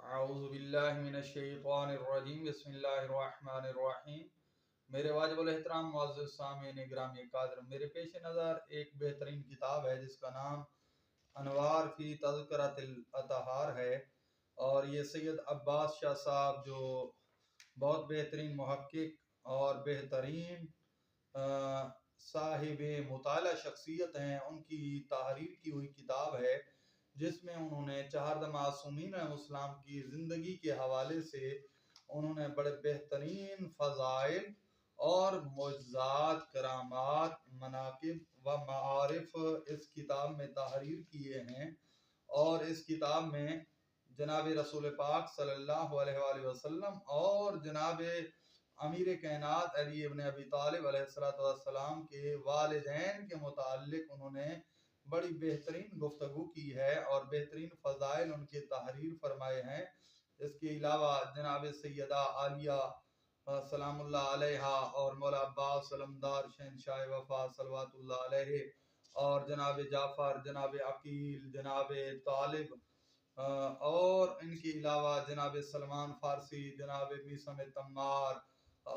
اعوذ باللہ من الشیطان الرجیم بسم اللہ الرحمن الرحیم۔ میرے واجب الاحترام معزز سامعین گرامی قادر، میرے پیش نظر ایک بہترین کتاب ہے جس کا نام انوار فی تذکرۃ الاطہار ہے، اور یہ سید عباس شاہ صاحب جو بہت بہترین محقق اور بہترین صاحب مطالعہ شخصیت ہیں، ان کی تحریر کی ہوئی کتاب ہے جس میں انہوں نے چہارد معصومین علیہ السلام کی زندگی کے حوالے سے انہوں نے بڑے بہترین فضائل اور معجزات، کرامات، مناقب و معارف اس کتاب میں تحریر کیے ہیں، اور اس کتاب میں جناب رسول پاک صلی اللہ علیہ وآلہ وسلم اور جناب امیر کائنات علی ابن ابی طالب علیہ السلام کے والدین کے متعلق انہوں نے بڑی بہترین گفتگو کی ہے اور بہترین فضائل ان کے تحریر فرمائے ہیں۔ اس کے علاوہ جناب سیدہ عالیہ سلام اللہ علیہا اور مولا عباس علمدار شہنشاہ وفا صلوات اللہ علیہ اور جناب جعفر، جناب عقیل، جناب طالب اور ان کے علاوہ جناب سلمان فارسی، جناب میثم تمار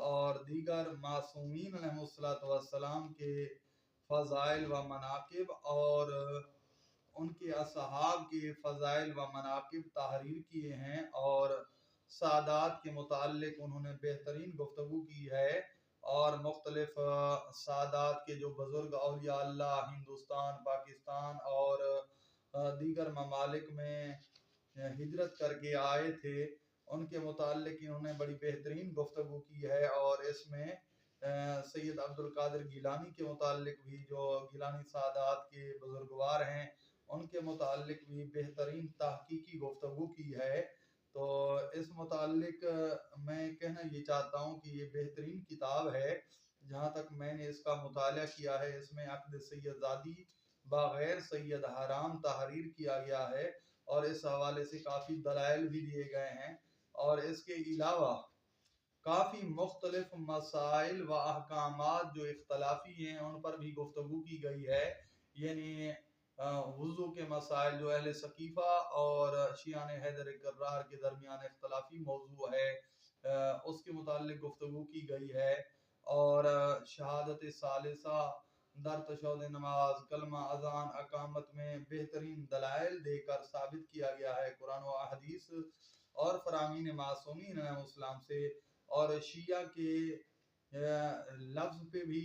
اور دیگر معصومین علیہ السلام کے فضائل و مناقب اور ان کے اصحاب کے فضائل و مناقب تحریر کیے ہیں، اور سادات کے متعلق انہوں نے بہترین گفتگو کی ہے، اور مختلف سادات کے جو بزرگ اولیاء اللہ ہندوستان، پاکستان اور دیگر ممالک میں ہجرت کر کے آئے تھے ان کے متعلق انہوں نے بڑی بہترین گفتگو کی ہے، اور اس میں سید عبد القادر گیلانی کے متعلق بھی، جو گیلانی سادات کے بزرگوار ہیں، ان کے متعلق بھی بہترین تحقیقی گفتگو کی ہے۔ تو اس متعلق میں کہنا یہ چاہتا ہوں کہ یہ بہترین کتاب ہے، جہاں تک میں نے اس کا مطالعہ کیا ہے اس میں عقد سید زادی بغیر سید حرام تحریر کیا گیا ہے، اور اس حوالے سے کافی دلائل بھی دیے گئے ہیں، اور اس کے علاوہ کافی مختلف مسائل و احکامات جو اختلافی ہیں ان پر بھی گفتگو کی گئی ہے، یعنی وضو کے مسائل جو اہل ثقیفہ اور شیعان حیدر کرار کے درمیان اختلافی موضوع ہے اس کے متعلق گفتگو کی گئی ہے، اور شہادت ثالثہ در تشہد نماز، کلمہ اذان، اقامت میں بہترین دلائل دے کر ثابت کیا گیا ہے قرآن و احادیث اور فرامین معصومین علیہ السلام سے، اور شیعہ کے لفظ پہ بھی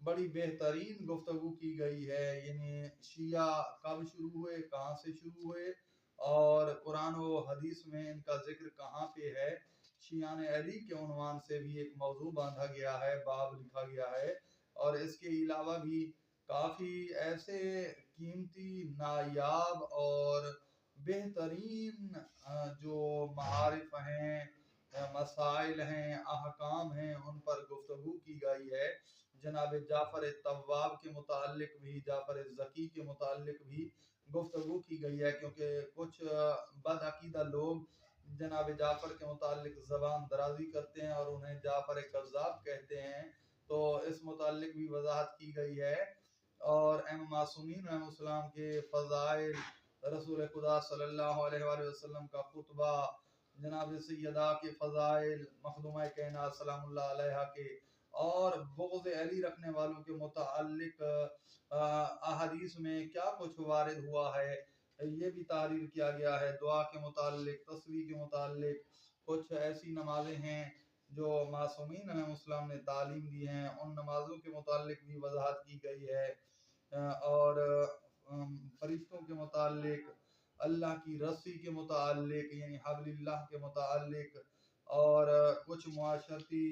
بڑی بہترین گفتگو کی گئی ہے، یعنی شیعہ کب شروع ہوئے، کہاں سے شروع ہوئے، اور قرآن و حدیث میں ان کا ذکر کہاں پہ ہے۔ شیعان علی کے عنوان سے بھی ایک موضوع باندھا گیا ہے، باب لکھا گیا ہے، اور اس کے علاوہ بھی کافی ایسے قیمتی، نایاب اور بہترین جو معارف ہیں، مسائل ہیں، احکام ہیں، ان پر گفتگو کی گئی ہے۔ جناب جعفر طواب کے متعلق بھی، جعفر زکی کے متعلق بھی گفتگو کی گئی ہے، کیونکہ کچھ بد عقیدہ لوگ جناب جعفر کے متعلق زبان درازی کرتے ہیں اور انہیں جعفر کذاب کہتے ہیں، تو اس متعلق بھی وضاحت کی گئی ہے، اور معصومین علیہ السلام کے فضائل، رسول خدا صلی اللہ علیہ وآلہ وسلم کا خطبہ، جناب سیدہ کے فضائل، مخدومہ کائنات سلام اللہ علیہ کے، اور بغض علی رکھنے والوں کے متعلق احادیث میں کیا کچھ وارد ہوا ہے یہ بھی تحریر کیا گیا ہے۔ دعا کے متعلق، تسبیح کے متعلق، کچھ ایسی نمازیں ہیں جو معصومین علیہ السلام نے تعلیم دی ہیں، ان نمازوں کے متعلق بھی وضاحت کی گئی ہے، اور فرشتوں کے متعلق، اللہ کی رسی کے متعلق یعنی حبل اللہ کے متعلق، اور کچھ معاشرتی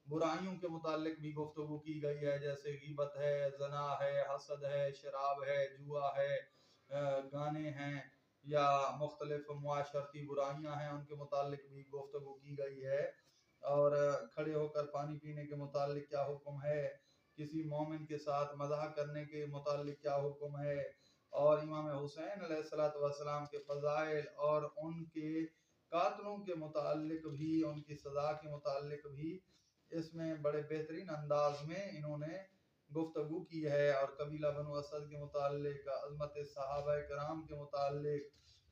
برائیوں کے متعلق بھی گفتگو کی گئی ہے، جیسے غیبت ہے، زنا ہے، حسد ہے، شراب ہے، جوا ہے، گانے ہیں، یا مختلف معاشرتی برائیاں ہیں، ان کے متعلق بھی گفتگو کی گئی ہے، اور کھڑے ہو کر پانی پینے کے متعلق کیا حکم ہے، کسی مومن کے ساتھ مزاح کرنے کے متعلق کیا حکم ہے، اور امام حسین علیہ السلام کے فضائل اور ان کے قاتلوں کے متعلق بھی، ان کی سزا کے متعلق بھی اس میں بڑے بہترین انداز میں انہوں نے گفتگو کی ہے، اور قبیلہ بنو اسد کے متعلق، عظمت صحابہ کرام کے متعلق،